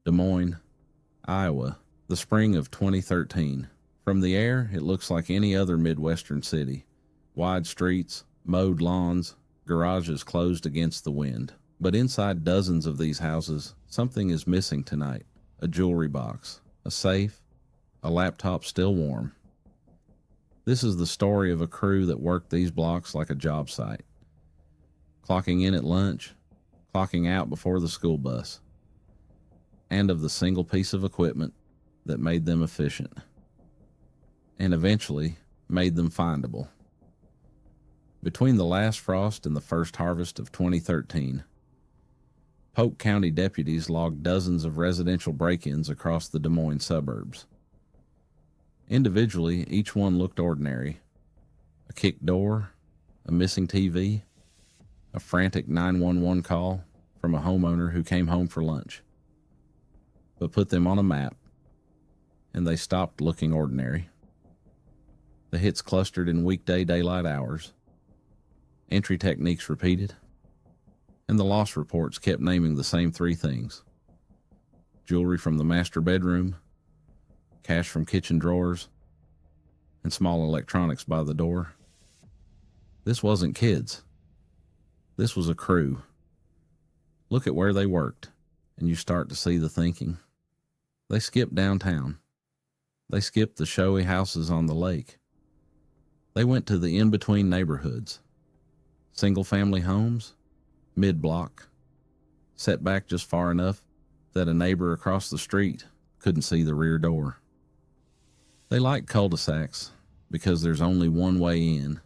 Des Moines, Iowa, the spring of 2013. From the air, it looks like any other Midwestern city. Wide streets, mowed lawns, garages closed against the wind. But inside dozens of these houses, something is missing tonight. A jewelry box, a safe, a laptop still warm. This is the story of a crew that worked these blocks like a job site. Clocking in at lunch, clocking out before the school bus. And of the single piece of equipment that made them efficient. And eventually made them findable. Between the last frost and the first harvest of 2013, Polk County deputies logged dozens of residential break-ins across the Des Moines suburbs. Individually, each one looked ordinary. A kicked door, a missing TV, a frantic 911 call from a homeowner who came home for lunch. But put them on a map, and they stopped looking ordinary. The hits clustered in weekday daylight hours. Entry techniques repeated, and the loss reports kept naming the same three things: jewelry from the master bedroom, cash from kitchen drawers, and small electronics by the door. This wasn't kids. This was a crew. Look at where they worked, and you start to see the thinking. They skipped downtown. They skipped the showy houses on the lake. They went to the in-between neighborhoods. Single-family homes, mid-block, set back just far enough that a neighbor across the street couldn't see the rear door. They like cul-de-sacs because there's only one way in,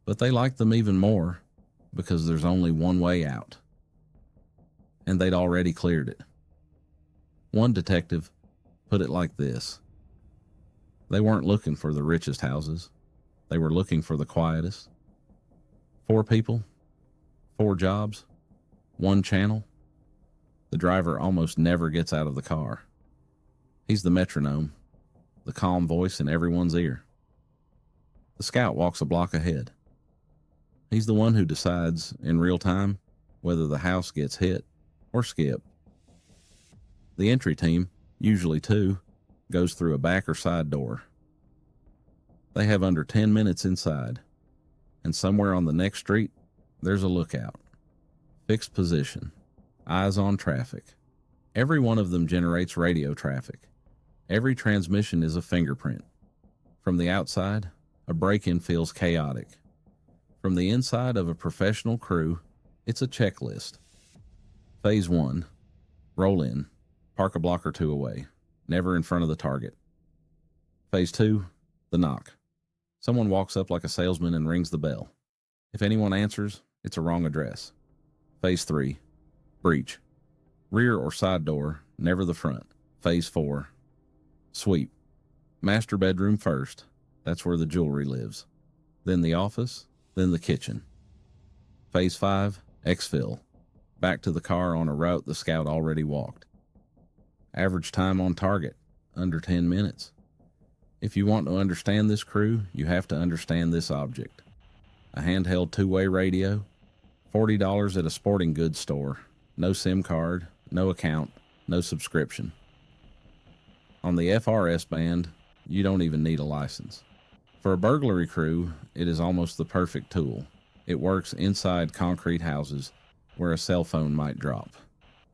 but they like them even more because there's only one way out. And they'd already cleared it. One detective put it like this: they weren't looking for the richest houses. They were looking for the quietest. 4 people, 4 jobs, 1 channel. The driver almost never gets out of the car. He's the metronome, the calm voice in everyone's ear. The scout walks a block ahead. He's the one who decides in real time whether the house gets hit or skipped. The entry team, usually 2, goes through a back or side door. They have under 10 minutes inside, and somewhere on the next street, there's a lookout. Fixed position, eyes on traffic. Every one of them generates radio traffic. Every transmission is a fingerprint. From the outside, a break-in feels chaotic. From the inside of a professional crew, it's a checklist. Phase 1, roll in, park a block or 2 away, never in front of the target. Phase 2, the knock. Someone walks up like a salesman and rings the bell. If anyone answers, it's a wrong address. Phase 3, breach. Rear or side door, never the front. Phase 4, sweep. Master bedroom first. That's where the jewelry lives. Then the office, then the kitchen. Phase 5, exfil. Back to the car on a route the scout already walked. Average time on target, under 10 minutes. If you want to understand this crew, you have to understand this object. A handheld 2-way radio, $40 at a sporting goods store, no SIM card, no account, no subscription. On the FRS band, you don't even need a license. For a burglary crew, it is almost the perfect tool. It works inside concrete houses where a cell phone might drop.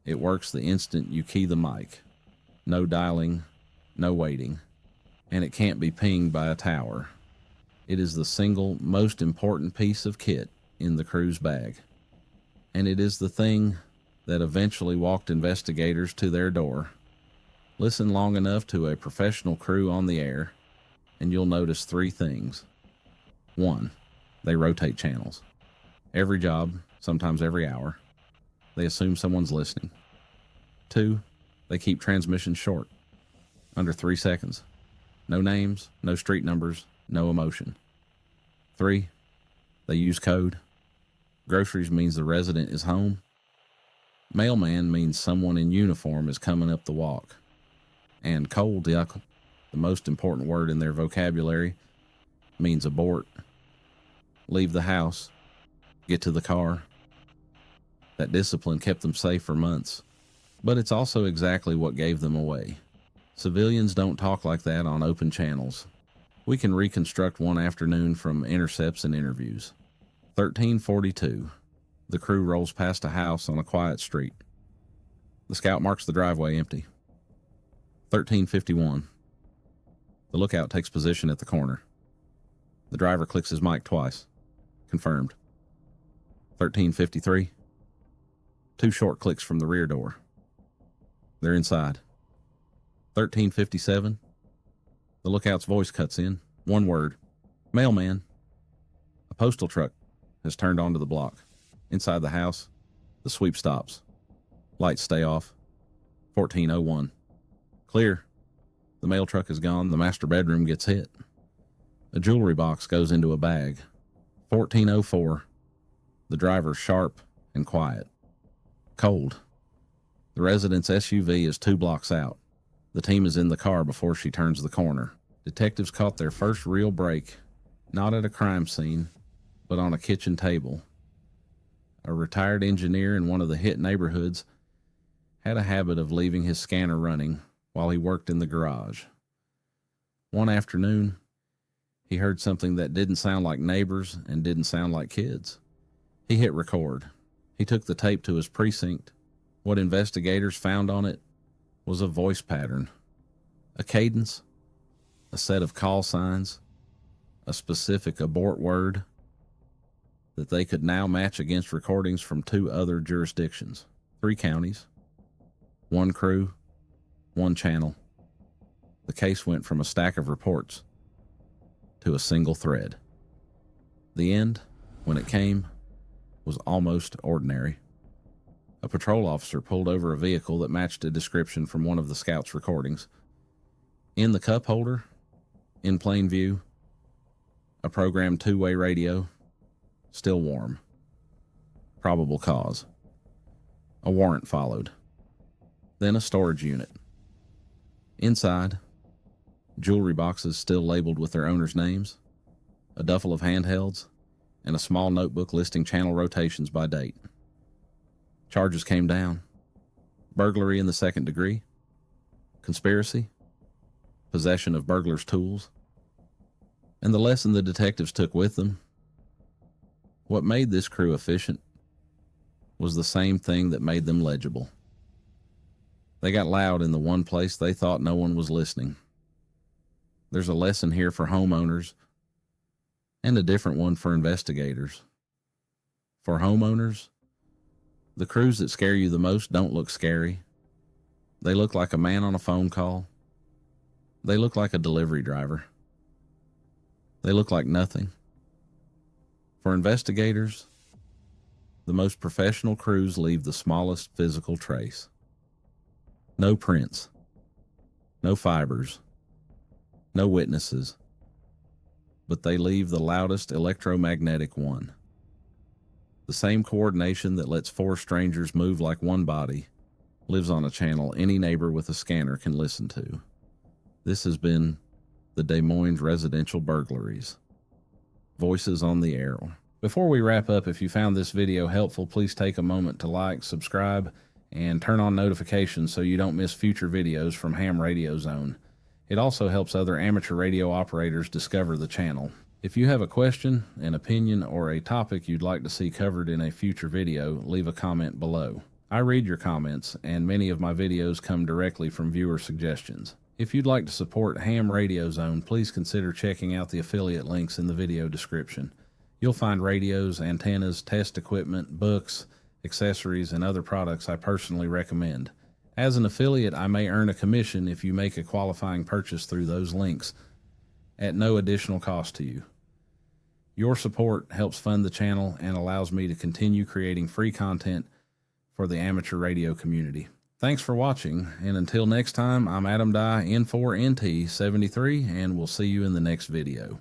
It works the instant you key the mic. No dialing, no waiting. And it can't be pinged by a tower. It is the single most important piece of kit in the crew's bag. And it is the thing that eventually walked investigators to their door. Listen long enough to a professional crew on the air, and you'll notice 3 things. 1, they rotate channels. Every job, sometimes every hour. They assume someone's listening. 2, they keep transmissions short, under 3 seconds. No names, no street numbers, no emotion. 3, they use code. Groceries means the resident is home. Mailman means someone in uniform is coming up the walk. And cold, the most important word in their vocabulary, means abort. Leave the house. Get to the car. That discipline kept them safe for months. But it's also exactly what gave them away. Civilians don't talk like that on open channels. We can reconstruct one afternoon from intercepts and interviews. 13:42. The crew rolls past a house on a quiet street. The scout marks the driveway empty. 13:51. The lookout takes position at the corner. The driver clicks his mic twice. Confirmed. 13:53. 2 short clicks from the rear door. They're inside. 13:57. The lookout's voice cuts in. 1 word. Mailman. A postal truck has turned onto the block. Inside the house, the sweep stops. Lights stay off. 14:01. Clear. The mail truck is gone. The master bedroom gets hit. A jewelry box goes into a bag. 14:04. The driver's sharp and quiet. Cold. The resident's SUV is 2 blocks out. The team is in the car before she turns the corner. Detectives caught their first real break, not at a crime scene, but on a kitchen table. A retired engineer in one of the hit neighborhoods had a habit of leaving his scanner running while he worked in the garage. One afternoon, he heard something that didn't sound like neighbors and didn't sound like kids. He hit record. He took the tape to his precinct. What investigators found on it was a voice pattern, a cadence, a set of call signs, a specific abort word that they could now match against recordings from 2 other jurisdictions, 3 counties, 1 crew, 1 channel. The case went from a stack of reports to a single thread. The end, when it came, was almost ordinary. A patrol officer pulled over a vehicle that matched a description from one of the scouts' recordings. In the cup holder, in plain view, a programmed 2-way radio, still warm. Probable cause. A warrant followed. Then a storage unit. Inside, jewelry boxes still labeled with their owners' names, a duffel of handhelds, and a small notebook listing channel rotations by date. Charges came down. Burglary in the 2nd degree, conspiracy, possession of burglar's tools, and the lesson the detectives took with them. What made this crew efficient was the same thing that made them legible. They got loud in the one place they thought no one was listening. There's a lesson here for homeowners and a different one for investigators. For homeowners, the crews that scare you the most don't look scary. They look like a man on a phone call. They look like a delivery driver. They look like nothing. For investigators, the most professional crews leave the smallest physical trace. No prints, no fibers, no witnesses, but they leave the loudest electromagnetic one. The same coordination that lets 4 strangers move like one body lives on a channel any neighbor with a scanner can listen to. This has been the Des Moines Residential Burglaries. Voices on the Air. Before we wrap up, if you found this video helpful, please take a moment to like, subscribe, and turn on notifications so you don't miss future videos from Ham Radio Zone. It also helps other amateur radio operators discover the channel. If you have a question, an opinion, or a topic you'd like to see covered in a future video, leave a comment below. I read your comments, and many of my videos come directly from viewer suggestions. If you'd like to support Ham Radio Zone, please consider checking out the affiliate links in the video description. You'll find radios, antennas, test equipment, books, accessories, and other products I personally recommend. As an affiliate, I may earn a commission if you make a qualifying purchase through those links at no additional cost to you. Your support helps fund the channel and allows me to continue creating free content for the amateur radio community. Thanks for watching, and until next time, I'm Adam Dye, N4NT73, and we'll see you in the next video.